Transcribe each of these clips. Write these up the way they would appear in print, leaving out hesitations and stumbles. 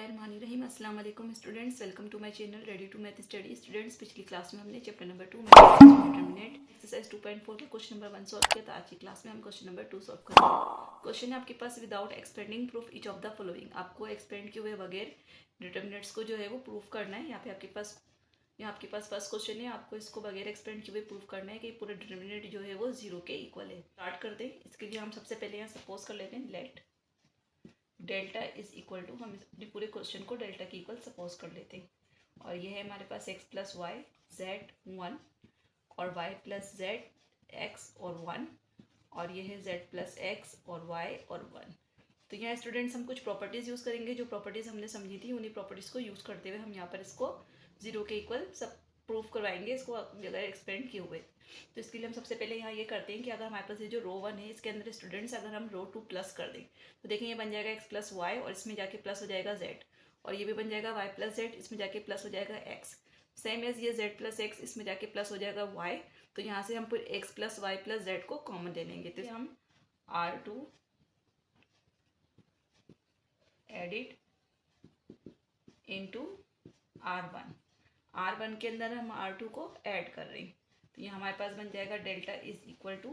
बिस्मिल्लाहिर्रहमानिर्रहीम। अस्सलाम वालेकुम students, welcome to my channel ready to math study. Students, पिछली क्लास में हमने चैप्टर नंबर 2 डिटरमिनेट एक्सरसाइज 2.4 का क्वेश्चन नंबर 1 सॉल्व किया था। आज की क्लास में हम क्वेश्चन नंबर 2 सॉल्व करेंगे। क्वेश्चन है आपके पास, without expanding proof each of the following. आपको एक्सपेंड किए हुए बगैर डिटरमिनेट्स को जो है वो प्रूफ करना है। यहाँ आपके पास फर्स्ट क्वेश्चन है, आपको इसको बगैर एक्सपेंड किए हुए प्रूफ करना है कि पूरा डिटरमिनेट जो है वो 0 के इक्वल है। स्टार्ट करते हैं। इसके लिए हम सबसे पहले यहाँ सपोज कर लेते हैं let delta is equal to, हम अपने पूरे क्वेश्चन को डेल्टा के इक्वल सपोज कर लेते हैं। और ये है हमारे पास x प्लस वाई जेड 1 और y प्लस जेड एक्स और 1, और ये है z प्लस एक्स और y और 1। तो यहाँ स्टूडेंट्स हम कुछ प्रॉपर्टीज़ यूज़ करेंगे। जो प्रॉपर्टीज़ हमने समझी थी उन्हीं प्रॉपर्टीज़ को यूज़ करते हुए हम यहाँ पर इसको 0 के इक्वल सब प्रूफ करवाएंगे, इसको अगर एक्सपेंड किए हुए। तो इसके लिए हम सबसे पहले यहाँ ये करते हैं कि अगर हमारे पास ये जो रो 1 है इसके अंदर स्टूडेंट्स अगर हम रो 2 प्लस कर दें तो देखें ये बन जाएगा x प्लस वाई और इसमें जाके प्लस हो जाएगा z, और ये भी बन जाएगा y प्लस जेड, इसमें जाके प्लस हो जाएगा x। सेम एज ये z प्लस एक्स, इसमें जाके प्लस हो जाएगा y। तो यहाँ से हम फिर x plus y plus z को कॉमन ले लेंगे। तो हम R2 एडिड इंटू R1 के अंदर हम R2 को ऐड कर रहे हैं। तो ये हमारे पास बन जाएगा डेल्टा इज इक्वल टू,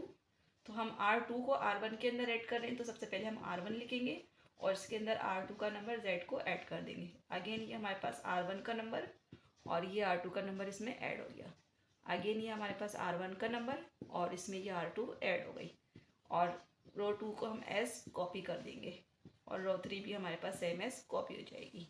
तो हम R2 को R1 के अंदर ऐड कर रहे हैं तो सबसे पहले हम R1 लिखेंगे और इसके अंदर R2 का नंबर Z को ऐड कर देंगे। अगेन ये हमारे पास R1 का नंबर और ये R2 का नंबर इसमें ऐड हो गया। अगेन ये हमारे पास R1 का नंबर और इसमें ये R2 ऐड हो गई, और रो 2 को हम एस कॉपी कर देंगे और रो 3 भी हमारे पास सेम एस कॉपी हो जाएगी।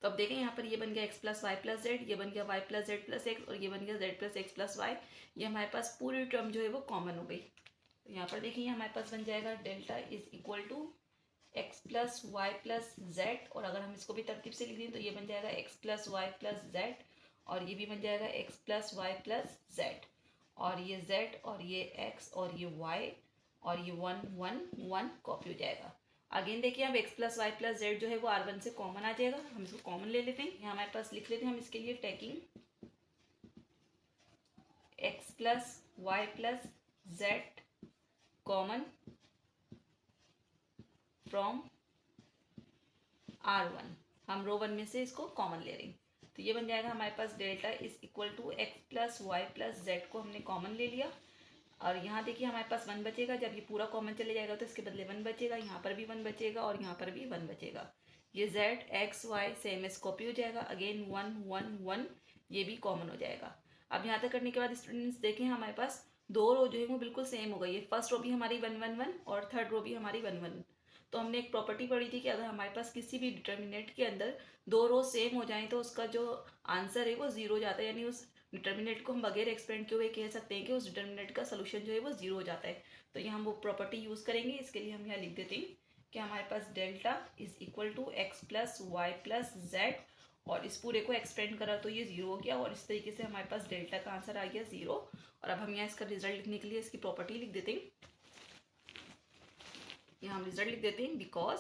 तो अब देखें यहाँ पर ये बन गया x plus y plus z, ये बन गया y plus z plus x और ये बन गया z plus x plus y. ये हमारे पास पूरी टर्म जो है वो कॉमन हो गई। तो यहाँ पर देखिए हमारे पास बन जाएगा delta is equal to x plus y plus z, और अगर हम इसको भी तरतीब से लिख दें तो ये बन जाएगा x plus y plus z, और ये भी बन जाएगा x plus y plus z, और ये z और ये x और ये y और ये 1 1 1 कॉपी हो जाएगा। अगेन देखिए अब x plus y plus z जो है वो R1 से कॉमन आ जाएगा। हम इसको कॉमन ले लेते हैं। यहाँ हमारे पास लिख लेते हैं हम इसके लिए taking x plus y plus z common from R1। हम रो 1 में से इसको कॉमन ले रहे हैं। तो ये बन जाएगा हमारे पास delta is equal to x plus y plus z को हमने कॉमन ले लिया, और यहाँ देखिए हमारे पास 1 बचेगा। जब ये पूरा कॉमन चले जाएगा तो इसके बदले 1 बचेगा, यहाँ पर भी 1 बचेगा और यहाँ पर भी 1 बचेगा। ये z x y same S copy हो जाएगा। अगेन 1 1 1 ये भी कॉमन हो जाएगा। अब यहाँ तक करने के बाद स्टूडेंट्स देखें हमारे पास दो रो जो है वो बिल्कुल सेम हो गई है। फर्स्ट रो भी हमारी 1 1 1 और थर्ड रो भी हमारी 1 1। तो हमने एक प्रॉपर्टी पढ़ी थी कि अगर हमारे पास किसी भी डिटर्मिनेंट के अंदर दो रो सेम हो जाएं तो उसका जो आंसर है वो 0 हो जाता है, यानी उस डिटर्मिनेंट को हम बगैर एक्सपेंड किए हुए कह सकते हैं कि उस डिटर्मिनेंट का सोल्यूशन जो है वो 0 हो जाता है। तो यहाँ हम वो प्रॉपर्टी यूज़ करेंगे। इसके लिए हम यहाँ लिख देते हैं कि हमारे पास delta is equal to x plus y plus z, और इस पूरे को एक्सपेंड करा तो ये 0 हो गया, और इस तरीके से हमारे पास डेल्टा का आंसर आ गया 0। और अब हम यहाँ इसका रिजल्ट लिखने के लिए इसकी प्रॉपर्टी लिख देते हैं। यहाँ हम रिजल्ट लिख देते हैं because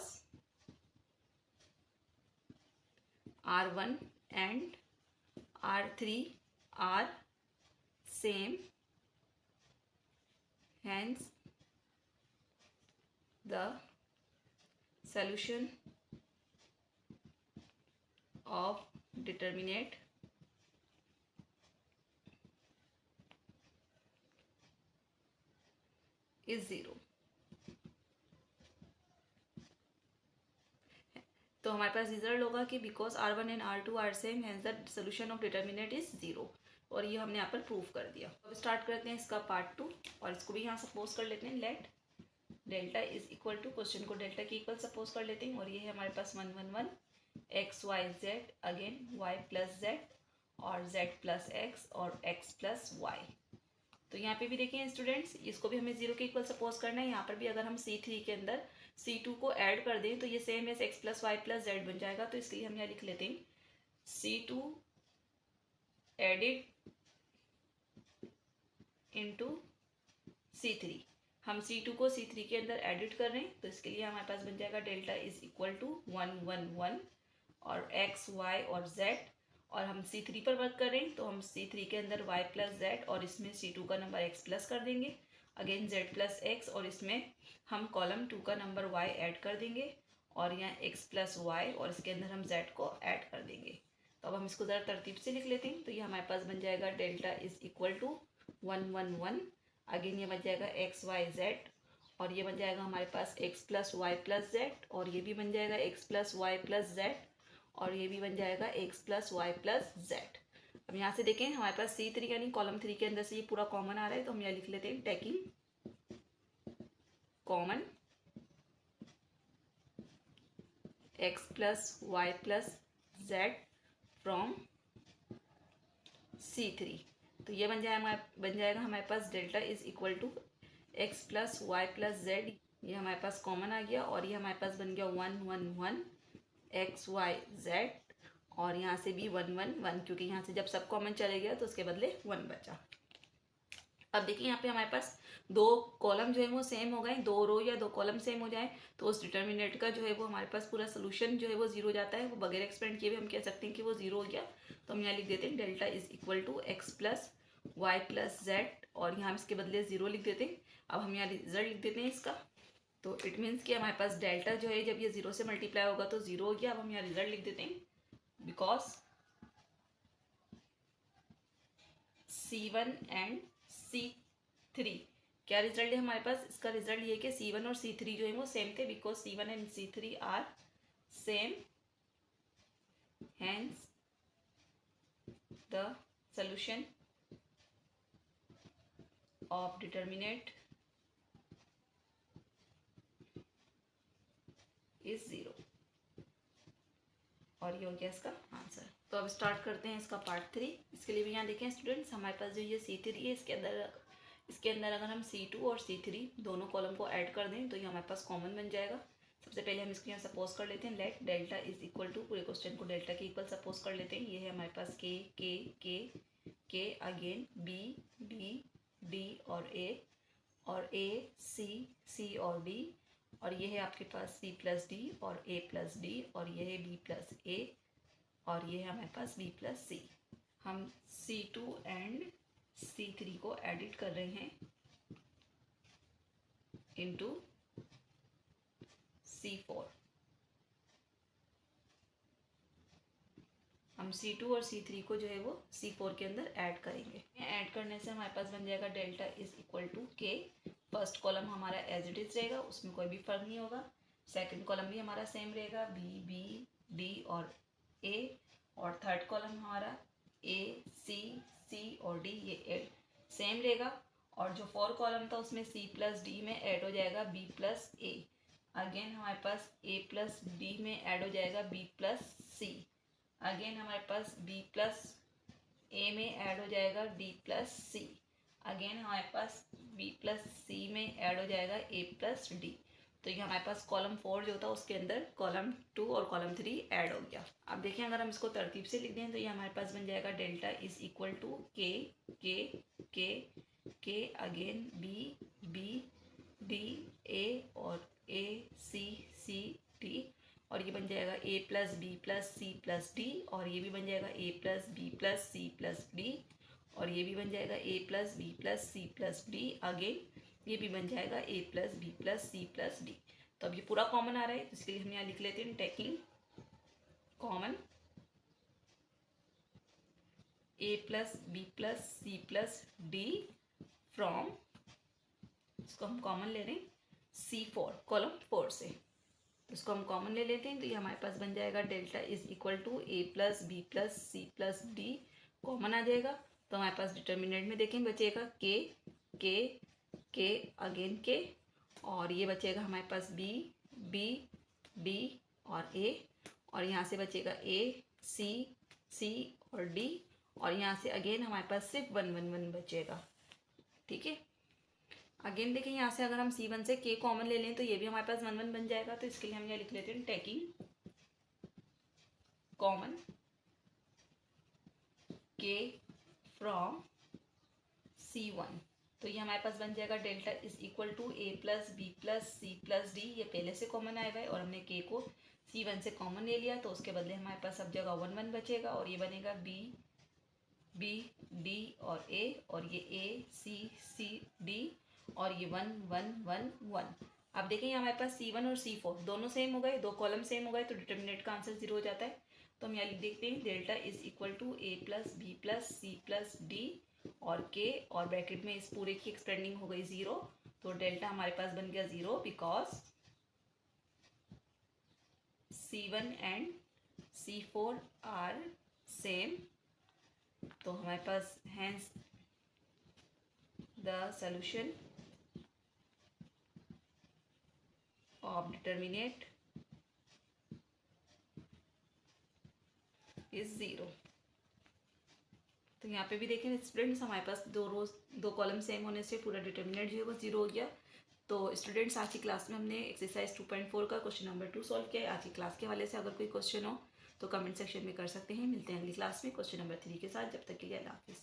R1 and R3 are same, hence the solution of determinant is 0। तो हमारे पास रिजल्ट होगा कि because R1 and R2 are same, hence the solution of determinant is 0। और ये हमने यहाँ पर प्रूव कर दिया। अब स्टार्ट करते हैं इसका पार्ट 2, और इसको भी यहाँ सपोज कर लेते हैं। Let delta is equal to, question को डेल्टा के इक्वल सपोज कर लेते हैं, और ये है हमारे पास 1 1 1 x y z, again y plus z और z प्लस एक्स और x प्लस वाई। तो यहाँ पे भी देखिए स्टूडेंट्स, इसको भी हमें 0 के इक्वल सपोज करना है। यहाँ पर भी अगर हम C3 के अंदर C2 को ऐड कर दें तो ये same as x plus y plus z बन जाएगा। तो इसके लिए हम यहाँ लिख लेते हैं C2 एडिड इंटू C3। हम C2 को C3 के अंदर एडिट कर रहे हैं, तो इसके लिए हमारे पास बन जाएगा डेल्टा इज इक्वल टू 1 1 1 और x y और z, और हम C3 पर वर्क कर रहे हैं तो हम C3 के अंदर y प्लस जेड और इसमें C2 का नंबर x प्लस कर देंगे, अगेन z प्लस एक्स, और इसमें हम कॉलम 2 का नंबर y ऐड कर देंगे, और यहाँ x प्लस वाई और इसके अंदर हम z को ऐड कर देंगे। तो अब हम इसको ज़रा तरतीब से लिख लेते हैं। तो ये हमारे पास बन जाएगा delta is equal to 1 1 1। Again ये बन जाएगा x y z और ये बन जाएगा हमारे पास x plus y plus z और ये भी बन जाएगा x plus y plus z और ये भी बन जाएगा x plus y plus z. अब यहाँ से देखें हमारे पास C3 यानी कॉलम 3 के अंदर से ये पूरा कॉमन आ रहा है, तो हम यहाँ लिख लेते हैं taking common x plus y plus z from C3। तो ये बन जाएगा हमारे पास delta is equal to x plus y plus z, ये हमारे पास कॉमन आ गया और ये हमारे पास बन गया 1 1 1 x y z और यहाँ से भी 1 1 1 क्योंकि यहाँ से जब सब कॉमन चले गया तो उसके बदले 1 बचा। अब देखिए यहाँ पे हमारे पास दो कॉलम जो है वो सेम हो गए, दो रो या दो कॉलम सेम हो जाए तो उस डिटर्मिनेंट का जो है वो हमारे पास पूरा सोल्यूशन जो है वो जीरो जाता है। वो बगैर एक्सपेंड किए भी हम कह सकते हैं कि वो जीरो हो गया। तो हम यहाँ लिख देते हैं delta is equal to x plus y plus z और यहाँ इसके बदले जीरो लिख देते हैं। अब हम यहाँ रिजल्ट लिख देते हैं इसका। तो इट मीन्स कि हमारे पास डेल्टा जो है जब ये जीरो से मल्टीप्लाई होगा तो जीरो हो गया। अब हम यहाँ रिजल्ट लिख देते हैं बिकॉज C1 एंड C3 क्या रिजल्ट है हमारे पास, इसका रिजल्ट ये कि C1 और C3 जो है वो सेम थे because C1 and C3 are same, hence the solution of determinant is 0 और ये हो गया इसका आंसर। तो अब स्टार्ट करते हैं इसका पार्ट 3। इसके लिए भी यहाँ देखें स्टूडेंट्स हमारे पास जो ये C3 है इसके अंदर अगर हम C2 और C3 दोनों कॉलम को ऐड कर दें तो ये हमारे पास कॉमन बन जाएगा। सबसे पहले हम इसको यहाँ सपोज कर लेते हैं let delta is equal to, पूरे क्वेश्चन को डेल्टा के इक्वल सपोज कर लेते हैं। ये है हमारे पास के अगेन बी डी और ए सी और डी और ये है आपके पास C प्लस डी और A प्लस डी और ये है B प्लस ए और ये है हमारे पास B प्लस सी। हम C2 एंड C3 को एडिट कर रहे हैं इनटू C4। हम C2 और C3 को जो है वो C4 के अंदर ऐड करेंगे। ऐड करने से हमारे पास बन जाएगा डेल्टा इज इक्वल टू के। फर्स्ट कॉलम हमारा एज इट इज रहेगा, उसमें कोई भी फर्क नहीं होगा। सेकंड कॉलम भी हमारा सेम रहेगा बी डी और ए और थर्ड कॉलम हमारा ए सी और डी ये सेम रहेगा और जो फोर कॉलम था उसमें C प्लस डी में ऐड हो जाएगा B प्लस ए। अगेन हमारे पास A प्लस डी में ऐड हो जाएगा B प्लस सी। अगेन हमारे पास B प्लस ए में ऐड हो जाएगा D प्लस सी। अगेन हमारे पास B प्लस सी में ऐड हो जाएगा A प्लस डी। तो ये हमारे पास कॉलम 4 जो था उसके अंदर कॉलम 2 और कॉलम 3 ऐड हो गया। अब देखिए अगर हम इसको तरतीब से लिख दें तो ये हमारे पास बन जाएगा delta is equal to K again B D A और ए सी डी और ये बन जाएगा A plus B plus C plus D और ये भी बन जाएगा A plus B plus C plus D और ये भी बन जाएगा A plus B plus C plus D. Again ये भी बन जाएगा A plus B plus C plus D. तो अब ये पूरा कॉमन आ रहा है तो इसलिए हम यहाँ लिख लेते हैं taking common A plus B plus C plus D from, इसको हम कॉमन ले रहे हैं C4 कॉलम 4 से, इसको हम कॉमन ले लेते हैं तो ये हमारे पास बन जाएगा delta is equal to A plus B plus C plus D common आ जाएगा। तो हमारे पास डिटर्मिनेंट में देखें बचेगा के अगेन के और ये बचेगा हमारे पास बी डी और ए और यहाँ से बचेगा A सी और डी और यहाँ से अगेन हमारे पास सिर्फ 1 1 1 बचेगा। ठीक है, अगेन देखें यहाँ से अगर हम C1 से K कॉमन ले लें तो ये भी हमारे पास 1 1 बन जाएगा। तो इसके लिए हम यहाँ लिख लेते हैं taking common K from C1। तो ये हमारे पास बन जाएगा delta is equal to A plus B plus C plus D, ये पहले से कॉमन आया हुआ है और हमने K को C1 से कॉमन ले लिया तो उसके बदले हमारे पास सब जगह 1 1 बचेगा और ये बनेगा बी डी और ए और ये A सी डी और ये 1 1 1 1। अब देखें हमारे पास C1 और C4 दोनों सेम हो गए, दो कॉलम सेम हो गए, तो डिटर्मिनेंट का आंसर 0 हो जाता है। तो हम यहाँ लिख देखते हैं delta is equal to A plus B plus C plus D और K, और ब्रैकेट में इस पूरे की एक्सपेंडिंग हो गई 0। तो डेल्टा हमारे पास बन गया 0 because C1 and C4 are same. तो हमारे पास hence the solution of determinant is 0। तो यहाँ पे भी देखें स्टूडेंट्स हमारे पास दो कॉलम सेम होने से पूरा डिटर्मिनेंट जो है वो 0 हो गया। तो स्टूडेंट्स आज की क्लास में हमने एक्सरसाइज 2.4 का क्वेश्चन नंबर 2 सॉल्व किया है। आज की क्लास के हवाले से अगर कोई क्वेश्चन हो तो कमेंट सेक्शन में कर सकते हैं। मिलते हैं अगली क्लास में क्वेश्चन नंबर 3 के साथ। जब तक के लिए अल्लाह हाफिज़।